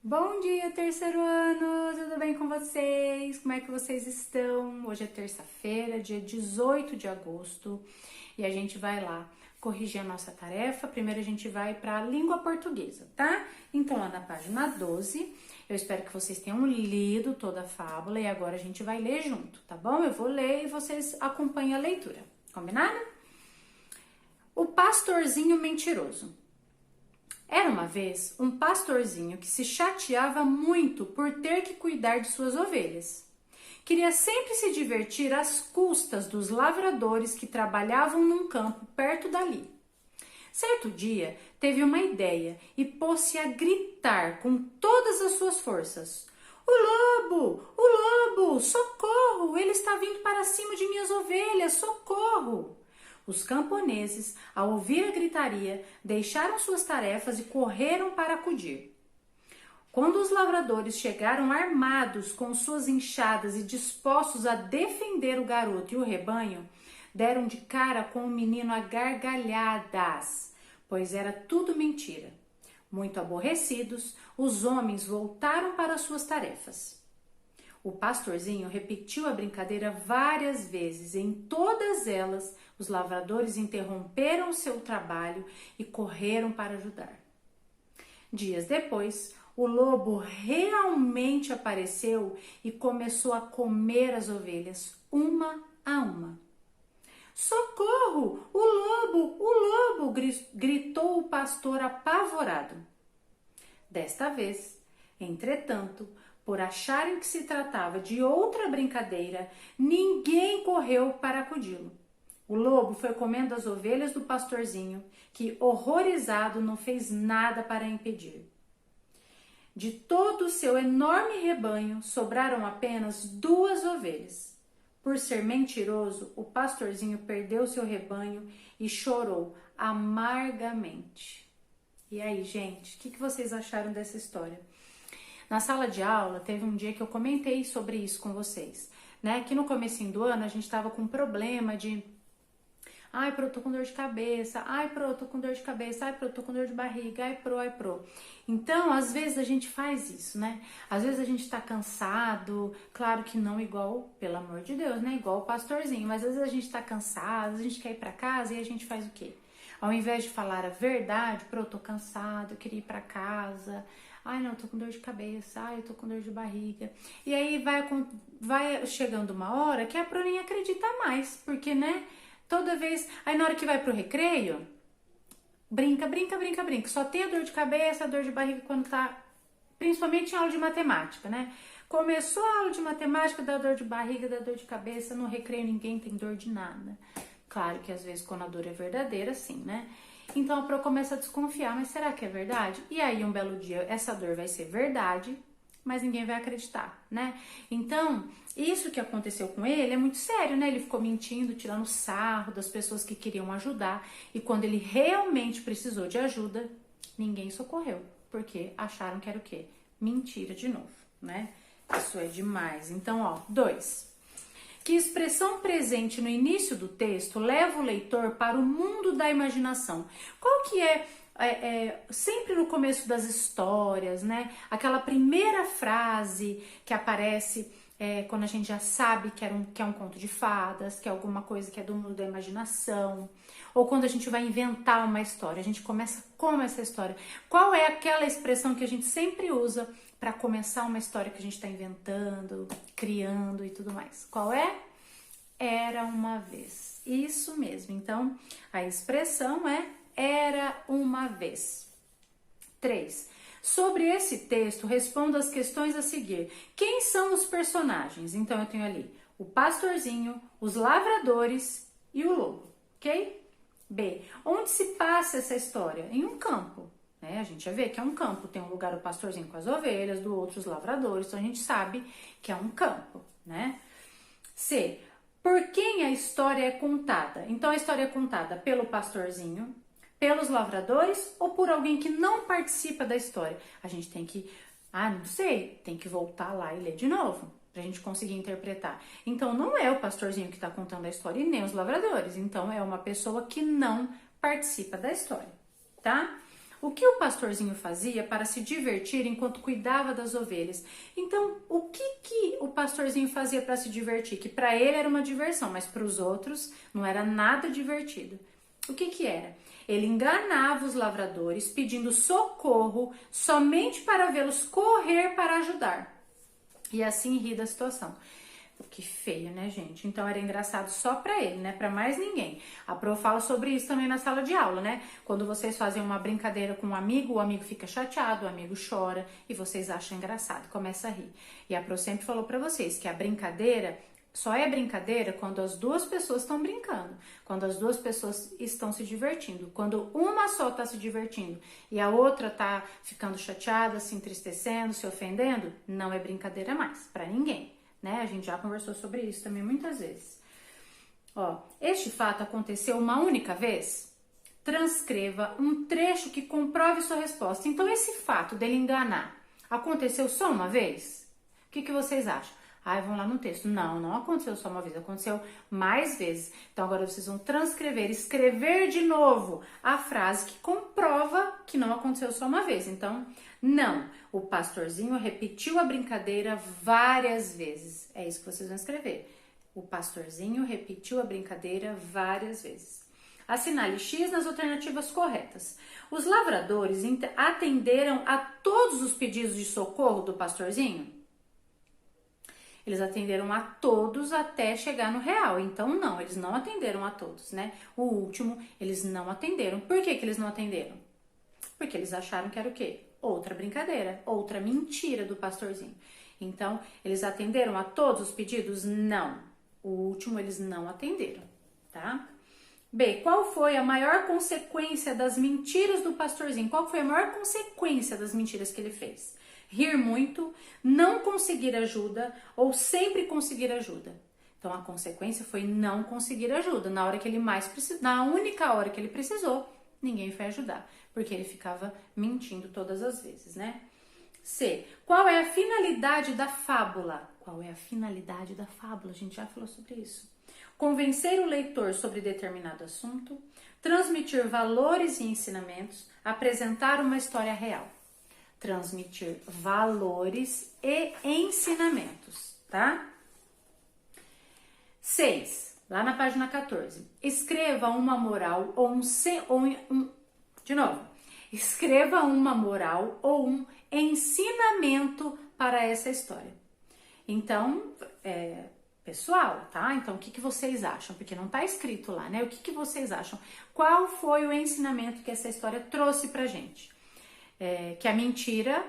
Bom dia, terceiro ano! Tudo bem com vocês? Como é que vocês estão? Hoje é terça-feira, dia 18 de agosto, e a gente vai lá corrigir a nossa tarefa. Primeiro a gente vai para a língua portuguesa, tá? Então, lá na página 12, eu espero que vocês tenham lido toda a fábula e agora a gente vai ler junto, tá bom? Eu vou ler e vocês acompanham a leitura, combinado? O pastorzinho mentiroso. Era uma vez um pastorzinho que se chateava muito por ter que cuidar de suas ovelhas. Queria sempre se divertir às custas dos lavradores que trabalhavam num campo perto dali. Certo dia, teve uma ideia e pôs-se a gritar com todas as suas forças: O lobo! O lobo! Socorro! Ele está vindo para cima de minhas ovelhas! Socorro! Os camponeses, ao ouvir a gritaria, deixaram suas tarefas e correram para acudir. Quando os lavradores chegaram armados com suas enxadas e dispostos a defender o garoto e o rebanho, deram de cara com o menino a gargalhadas, pois era tudo mentira. Muito aborrecidos, os homens voltaram para suas tarefas. O pastorzinho repetiu a brincadeira várias vezes. Em todas elas, os lavradores interromperam seu trabalho e correram para ajudar. Dias depois, o lobo realmente apareceu e começou a comer as ovelhas, uma a uma. Socorro! O lobo! O lobo! Gritou o pastor apavorado. Desta vez, entretanto, por acharem que se tratava de outra brincadeira, ninguém correu para acudi-lo. O lobo foi comendo as ovelhas do pastorzinho, que, horrorizado, não fez nada para impedir. De todo o seu enorme rebanho, sobraram apenas 2 ovelhas. Por ser mentiroso, o pastorzinho perdeu seu rebanho e chorou amargamente. E aí, gente, o que vocês acharam dessa história? Na sala de aula, teve um dia que eu comentei sobre isso com vocês, né? Que no comecinho do ano a gente tava com um problema de ai, pro, tô com dor de cabeça, ai, pro, tô com dor de cabeça, ai, pro, tô com dor de barriga, ai, pro, ai, pro. Então, às vezes a gente faz isso, né? Às vezes a gente tá cansado, claro que não igual, pelo amor de Deus, né? Igual o pastorzinho, mas às vezes a gente tá cansado, a gente quer ir pra casa e a gente faz o quê? Ao invés de falar a verdade, pro, eu tô cansado, eu queria ir pra casa, ai, não, eu tô com dor de cabeça, ai, eu tô com dor de barriga. E aí vai chegando uma hora que a pro nem acredita mais, porque, né? Toda vez, aí na hora que vai pro recreio, brinca. Só tem a dor de cabeça, a dor de barriga quando tá, principalmente em aula de matemática, né? Começou a aula de matemática, dá dor de barriga, dá dor de cabeça, no recreio ninguém tem dor de nada. Claro que às vezes quando a dor é verdadeira, sim, né? Então a Pro começa a desconfiar, mas será que é verdade? E aí um belo dia essa dor vai ser verdade, mas ninguém vai acreditar, né? Então, isso que aconteceu com ele é muito sério, né? Ele ficou mentindo, tirando sarro das pessoas que queriam ajudar, e quando ele realmente precisou de ajuda, ninguém socorreu, porque acharam que era o quê? Mentira de novo, né? Isso é demais. Então, ó, 2. Que expressão presente no início do texto leva o leitor para o mundo da imaginação? Qual que sempre no começo das histórias, né? Aquela primeira frase que aparece quando a gente já sabe que é um conto de fadas, que é alguma coisa que é do mundo da imaginação, ou quando a gente vai inventar uma história, a gente começa como essa história. Qual é aquela expressão que a gente sempre usa para começar uma história que a gente está inventando, criando e tudo mais? Qual é? Era uma vez. Isso mesmo. Então, a expressão é era uma vez. 3. Sobre esse texto, respondo as questões a seguir. Quem são os personagens? Então, eu tenho ali o pastorzinho, os lavradores e o lobo, ok? B. Onde se passa essa história? Em um campo. Né? A gente já vê que é um campo. Tem um lugar o pastorzinho com as ovelhas, do outro os lavradores. Então, a gente sabe que é um campo, né? C. Por quem a história é contada? Então, a história é contada pelo pastorzinho, pelos lavradores ou por alguém que não participa da história? A gente tem que, não sei, tem que voltar lá e ler de novo pra gente conseguir interpretar. Então, não é o pastorzinho que tá contando a história e nem os lavradores. Então, é uma pessoa que não participa da história, tá? o que o pastorzinho fazia para se divertir enquanto cuidava das ovelhas. Então, o que o pastorzinho fazia para se divertir? Que para ele era uma diversão, mas para os outros não era nada divertido. O que era? Ele enganava os lavradores pedindo socorro somente para vê-los correr para ajudar. E assim rir da situação. Que feio, né, gente? Então era engraçado só pra ele, né? Pra mais ninguém. A Pro fala sobre isso também na sala de aula, né? Quando vocês fazem uma brincadeira com um amigo, o amigo fica chateado, o amigo chora e vocês acham engraçado, começa a rir. E a Pro sempre falou pra vocês que a brincadeira só é brincadeira quando as duas pessoas estão brincando, quando as duas pessoas estão se divertindo. Quando uma só tá se divertindo e a outra tá ficando chateada, se entristecendo, se ofendendo, não é brincadeira mais, pra ninguém. Né? A gente já conversou sobre isso também muitas vezes. Ó, este fato aconteceu uma única vez? Transcreva um trecho que comprove sua resposta. Então, esse fato dele enganar aconteceu só uma vez? O que vocês acham? Vão lá no texto. Não aconteceu só uma vez, aconteceu mais vezes. Então, agora vocês vão transcrever, escrever de novo a frase que comprova que não aconteceu só uma vez. Então, não, o pastorzinho repetiu a brincadeira várias vezes. É isso que vocês vão escrever. O pastorzinho repetiu a brincadeira várias vezes. Assinale X nas alternativas corretas. Os lavradores atenderam a todos os pedidos de socorro do pastorzinho? Eles atenderam a todos até chegar no real. Então, não, eles não atenderam a todos, né? O último, eles não atenderam. Por que eles não atenderam? Porque eles acharam que era o quê? Outra brincadeira, outra mentira do pastorzinho. Então, eles atenderam a todos os pedidos? Não. O último, eles não atenderam, tá? B, qual foi a maior consequência das mentiras do pastorzinho? Qual foi a maior consequência das mentiras que ele fez? Rir muito, não conseguir ajuda ou sempre conseguir ajuda. Então a consequência foi não conseguir ajuda. Na hora que ele mais precisou, na única hora que ele precisou, ninguém foi ajudar, porque ele ficava mentindo todas as vezes, né? C, qual é a finalidade da fábula? Qual é a finalidade da fábula? A gente já falou sobre isso. Convencer o leitor sobre determinado assunto, transmitir valores e ensinamentos, apresentar uma história real. Transmitir valores e ensinamentos, tá? 6, lá na página 14. Escreva uma moral ou escreva uma moral ou um ensinamento para essa história. Então, pessoal, tá? Então, o que vocês acham? Porque não tá escrito lá, né? O que vocês acham? Qual foi o ensinamento que essa história trouxe pra gente? Que a mentira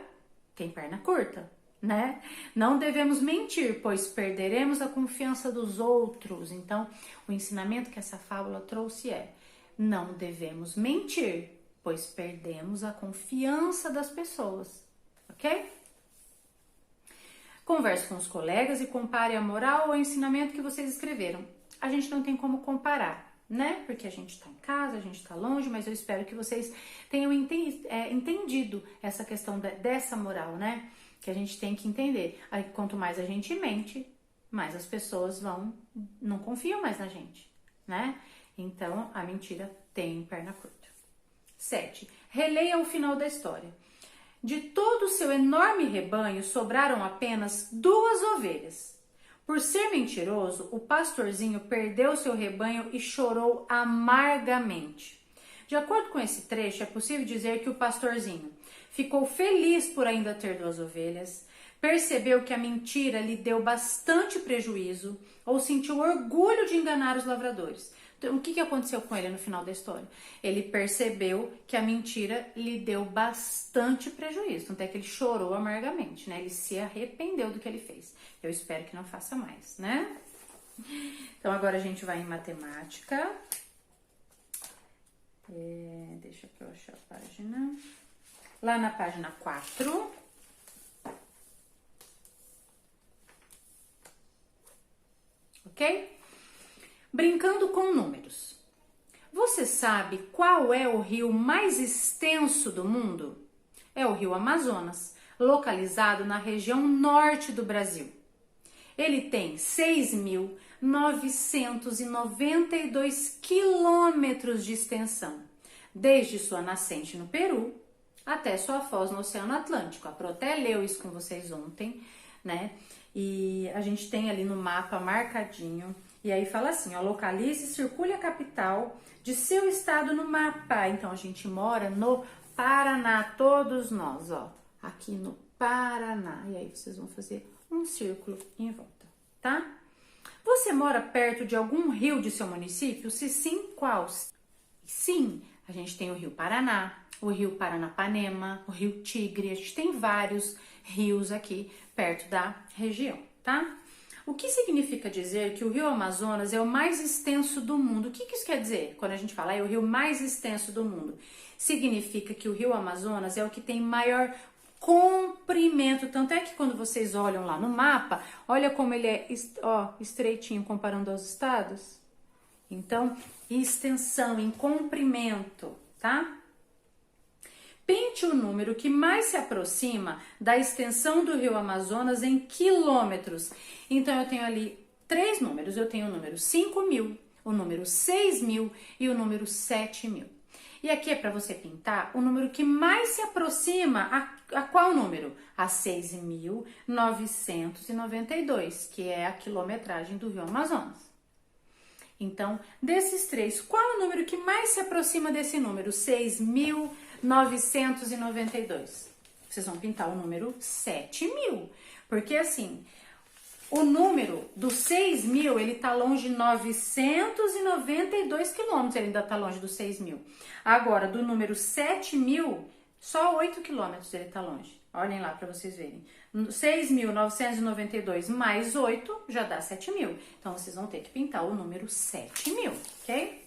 tem perna curta, né? Não devemos mentir, pois perderemos a confiança dos outros. Então, o ensinamento que essa fábula trouxe é: não devemos mentir, pois perdemos a confiança das pessoas, ok? Converse com os colegas e compare a moral ou o ensinamento que vocês escreveram. A gente não tem como comparar, né? Porque a gente tá em casa, a gente tá longe, mas eu espero que vocês tenham entendido essa questão dessa moral, né? Que a gente tem que entender. Aí, quanto mais a gente mente, mais as pessoas não confiam mais na gente, né? Então, a mentira tem perna curta. 7. Releia o final da história. De todo o seu enorme rebanho, sobraram apenas 2 ovelhas. Por ser mentiroso, o pastorzinho perdeu seu rebanho e chorou amargamente. De acordo com esse trecho, é possível dizer que o pastorzinho ficou feliz por ainda ter 2 ovelhas, percebeu que a mentira lhe deu bastante prejuízo ou sentiu orgulho de enganar os lavradores. Então, o que aconteceu com ele no final da história? Ele percebeu que a mentira lhe deu bastante prejuízo, tanto é que ele chorou amargamente, né? Ele se arrependeu do que ele fez. Eu espero que não faça mais, né? Então, agora a gente vai em matemática. Deixa eu achar a página. Lá na página 4. Ok? Brincando com números. Você sabe qual é o rio mais extenso do mundo? É o rio Amazonas, localizado na região norte do Brasil. Ele tem 6.992 quilômetros de extensão, desde sua nascente no Peru até sua foz no Oceano Atlântico. A Pro até leu isso com vocês ontem, né? E a gente tem ali no mapa marcadinho. E aí fala assim, ó, localize e circule a capital de seu estado no mapa. Então, a gente mora no Paraná, todos nós, ó. Aqui no Paraná. E aí, vocês vão fazer um círculo em volta, tá? Você mora perto de algum rio de seu município? Se sim, qual? Sim, a gente tem o Rio Paraná, o Rio Paranapanema, o Rio Tigre. A gente tem vários rios aqui perto da região, tá? O que significa dizer que o Rio Amazonas é o mais extenso do mundo? O que isso quer dizer quando a gente fala é o rio mais extenso do mundo? Significa que o Rio Amazonas é o que tem maior comprimento. Tanto é que quando vocês olham lá no mapa, olha como ele é, ó, estreitinho comparando aos estados. Então, extensão em comprimento, tá? Pinte o número que mais se aproxima da extensão do Rio Amazonas em quilômetros. Então, eu tenho ali 3 números. Eu tenho o número 5.000, o número 6.000 e o número 7.000. E aqui é para você pintar o número que mais se aproxima a qual número? A 6.992, que é a quilometragem do Rio Amazonas. Então, desses 3, qual é o número que mais se aproxima desse número? 6.992. Vocês vão pintar o número 7.000. Porque assim, o número do 6.000, ele tá longe de 992 quilômetros, ele ainda tá longe do 6.000. Agora, do número 7.000, só 8 quilômetros ele tá longe. Olhem lá para vocês verem. 6.992 mais 8 já dá 7.000. Então, vocês vão ter que pintar o número 7.000, ok?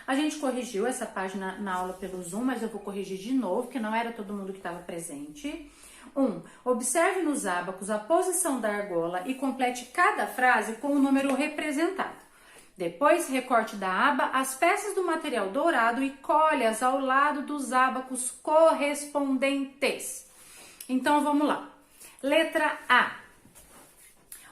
A gente corrigiu essa página na aula pelo Zoom, mas eu vou corrigir de novo, porque não era todo mundo que estava presente. 1. Observe nos ábacos a posição da argola e complete cada frase com o número representado. Depois, recorte da aba as peças do material dourado e colhe-as ao lado dos ábacos correspondentes. Então, vamos lá. Letra A.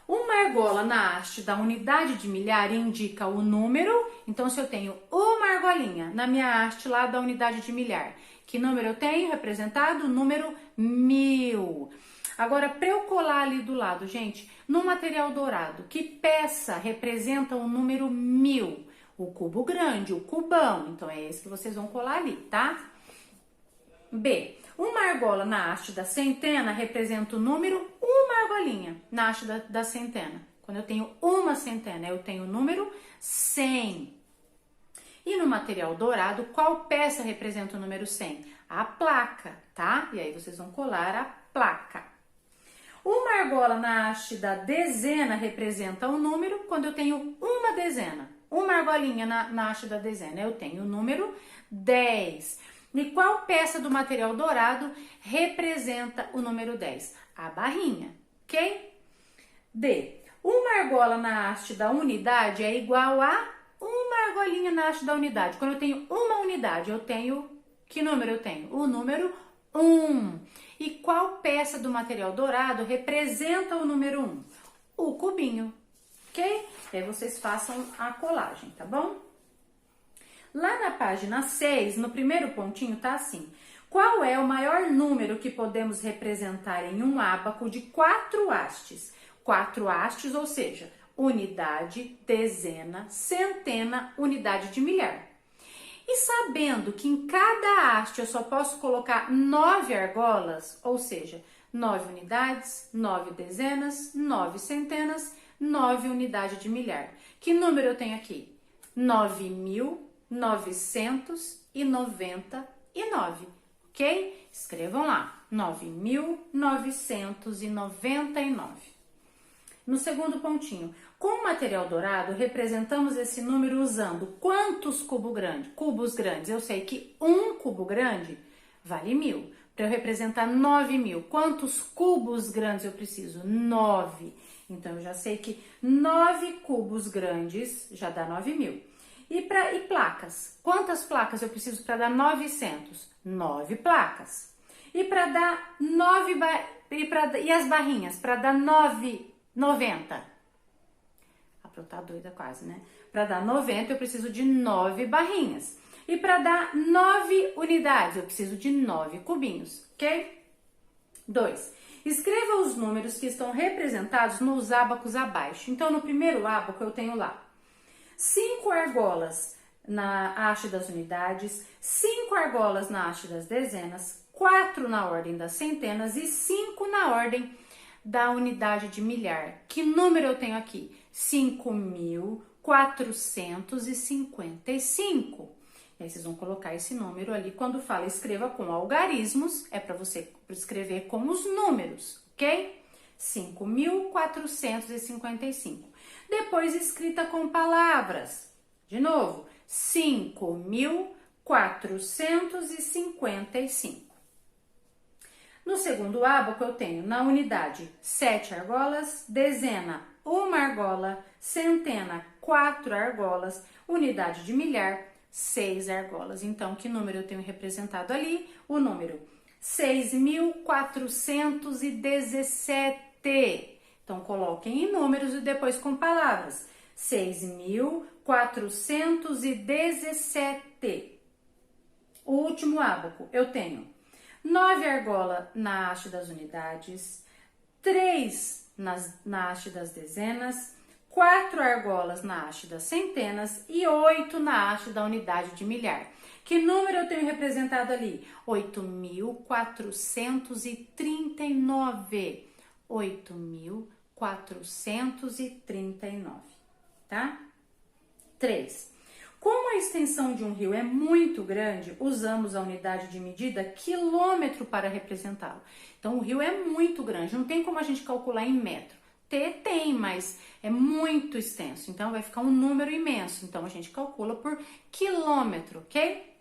Uma argola na haste da unidade de milhar indica o número. Então, se eu tenho uma argolinha na minha haste lá da unidade de milhar, que número eu tenho representado? O número 1000. Agora, para eu colar ali do lado, gente, no material dourado, que peça representa o número 1000? O cubo grande, o cubão. Então, é esse que vocês vão colar ali, tá? B. Uma argola na haste da centena representa o número, uma argolinha na haste da centena. Quando eu tenho uma centena, eu tenho o número 100. E no material dourado, qual peça representa o número 100? A placa, tá? E aí vocês vão colar a placa. Uma argola na haste da dezena representa o número, quando eu tenho uma dezena. Uma argolinha na haste da dezena, eu tenho o número 10. E qual peça do material dourado representa o número 10? A barrinha, ok? D. Uma argola na haste da unidade é igual a uma argolinha na haste da unidade. Quando eu tenho uma unidade, eu tenho... Que número eu tenho? O número 1. E qual peça do material dourado representa o número 1? O cubinho, ok? E aí vocês façam a colagem, tá bom? Lá na página 6, no primeiro pontinho, tá assim. Qual é o maior número que podemos representar em um ábaco de 4 hastes? 4 hastes, ou seja, unidade, dezena, centena, unidade de milhar. E sabendo que em cada haste eu só posso colocar 9 argolas, ou seja, 9 unidades, 9 dezenas, 9 centenas, 9 unidades de milhar. Que número eu tenho aqui? 9.999, ok? Escrevam lá, 9.999. No segundo pontinho, com o material dourado, representamos esse número usando quantos cubos grandes? Eu sei que um cubo grande vale 1000. Para eu representar 9.000, quantos cubos grandes eu preciso? 9. Então, eu já sei que 9 cubos grandes já dá 9.000. E placas? Quantas placas eu preciso para dar 900? 9 placas. E para dar 9... E as barrinhas? Para dar 90. A Pro tá doida quase, né? Para dar 90 eu preciso de 9 barrinhas. E para dar 9 unidades, eu preciso de 9 cubinhos, ok? 2. Escreva os números que estão representados nos ábacos abaixo. Então, no primeiro ábaco, eu tenho lá 5 argolas na haste das unidades, 5 argolas na haste das dezenas, 4 na ordem das centenas e 5 na ordem da unidade de milhar. Que número eu tenho aqui? 5.455. E aí vocês vão colocar esse número ali. Quando fala escreva com algarismos, é para você escrever com os números, ok? 5.455. Depois escrita com palavras. De novo, 5.455. No segundo ábaco eu tenho na unidade 7 argolas, dezena 1 argola, centena 4 argolas, unidade de milhar 6 argolas. Então, que número eu tenho representado ali? O número 6.417. Então, coloquem em números e depois com palavras. 6.417. O último ábaco, eu tenho 9 argolas na haste das unidades, 3 na haste das dezenas, 4 argolas na haste das centenas e 8 na haste da unidade de milhar. Que número eu tenho representado ali? 8.439. 8.439, tá? 3. Como a extensão de um rio é muito grande, usamos a unidade de medida quilômetro para representá-lo. Então, o rio é muito grande, não tem como a gente calcular em metro. Tem, mas é muito extenso, então vai ficar um número imenso. Então, a gente calcula por quilômetro, ok?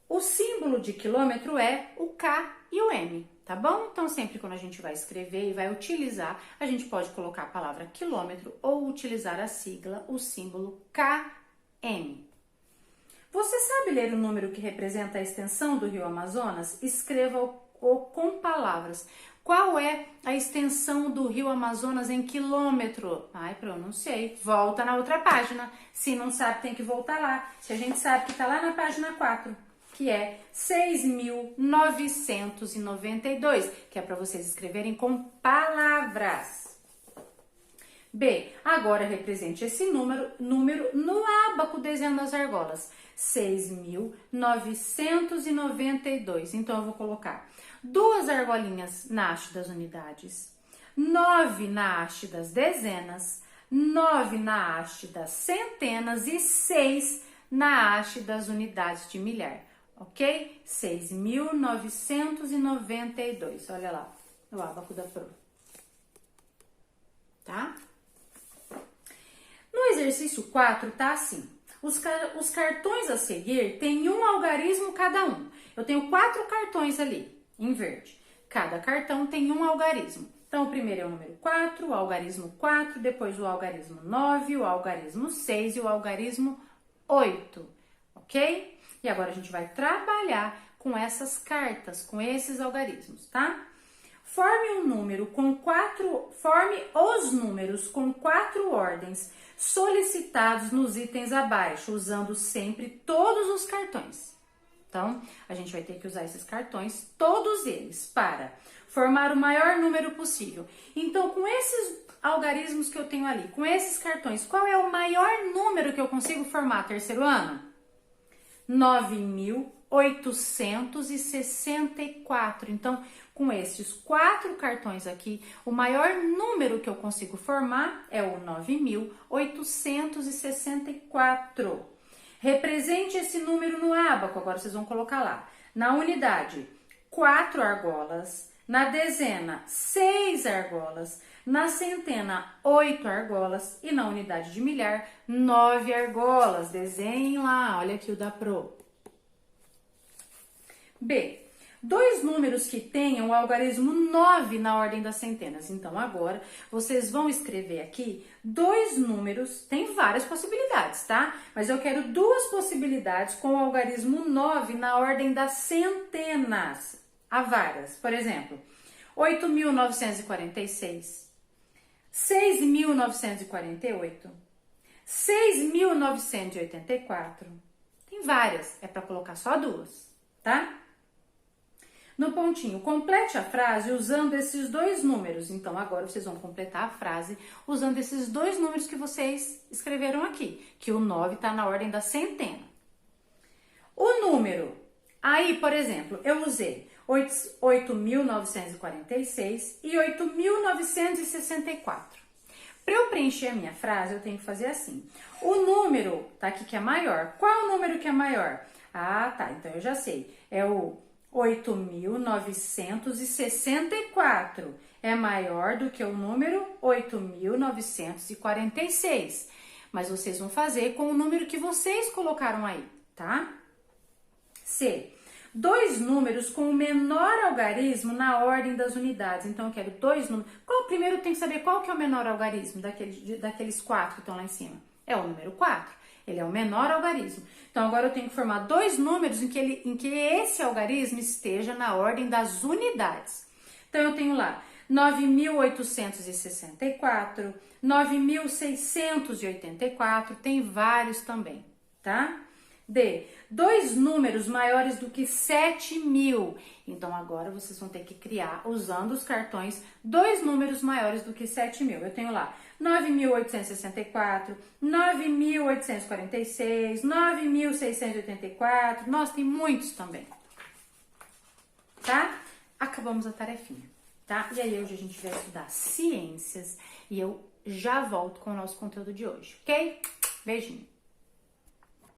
O símbolo de quilômetro é o K e o M, tá bom? Então, sempre quando a gente vai escrever e vai utilizar, a gente pode colocar a palavra quilômetro ou utilizar a sigla, o símbolo KM. Você sabe ler o número que representa a extensão do rio Amazonas? Escreva-o com palavras. Qual é a extensão do rio Amazonas em quilômetro? Ai, eu não sei. Volta na outra página. Se não sabe, tem que voltar lá. Se a gente sabe que tá lá na página 4, que é 6.992, que é para vocês escreverem com palavras. B. Agora represente esse número no ábaco desenhando as argolas. 6.992. Então, eu vou colocar 2 argolinhas na haste das unidades, 9 na haste das dezenas, 9 na haste das centenas e 6 na haste das unidades de milhar, ok? 6.992. Olha lá, o ábaco da Pro. Tá? No exercício 4, tá assim. Os cartões a seguir têm um algarismo cada um. Eu tenho 4 cartões ali, em verde. Cada cartão tem um algarismo. Então, o primeiro é o número 4, o algarismo 4, depois o algarismo 9, o algarismo 6 e o algarismo 8, ok? E agora a gente vai trabalhar com essas cartas, com esses algarismos, tá? Forme os números com 4 ordens solicitados nos itens abaixo, usando sempre todos os cartões. Então, a gente vai ter que usar esses cartões, todos eles, para formar o maior número possível. Então, com esses algarismos que eu tenho ali, com esses cartões, qual é o maior número que eu consigo formar terceiro ano? 9.864. Então, com esses 4 cartões aqui, o maior número que eu consigo formar é o 9.864. Represente esse número no ábaco, agora vocês vão colocar lá. Na unidade, 4 argolas. Na dezena, 6 argolas. Na centena, 8 argolas. E na unidade de milhar, 9 argolas. Desenhem lá, olha aqui o da Pro. B. 2 números que tenham o algarismo 9 na ordem das centenas. Então, agora, vocês vão escrever aqui 2 números, tem várias possibilidades, tá? Mas eu quero 2 possibilidades com o algarismo 9 na ordem das centenas. Há várias. Por exemplo, 8.946, 6.948, 6.984. Tem tem várias, é para colocar só duas, tá? No pontinho, complete a frase usando esses dois números. Então, agora vocês vão completar a frase usando esses dois números que vocês escreveram aqui, que o 9 está na ordem da centena. O número, aí, por exemplo, eu usei 8.946 e 8.964. Para eu preencher a minha frase, eu tenho que fazer assim. O número, tá aqui que é maior. Qual é o número que é maior? Ah, tá, então eu já sei. É o 8.964. É maior do que o número 8.946. Mas vocês vão fazer com o número que vocês colocaram aí, tá? C. Dois números com o menor algarismo na ordem das unidades. Então, eu quero dois números. Primeiro tem que saber qual que é o menor algarismo daqueles 4 que estão lá em cima. É o número 4. Ele é o menor algarismo. Então, agora eu tenho que formar dois números em que esse algarismo esteja na ordem das unidades. Então, eu tenho lá 9.864, 9.684, tem vários também, tá? D. Dois números maiores do que 7.000. Então, agora vocês vão ter que criar, usando os cartões, dois números maiores do que 7.000. Eu tenho lá 9.864, 9.846, 9.684. Nossa, tem muitos também. Tá? Acabamos a tarefinha, tá? E aí, hoje a gente vai estudar ciências e eu já volto com o nosso conteúdo de hoje, ok? Beijinho!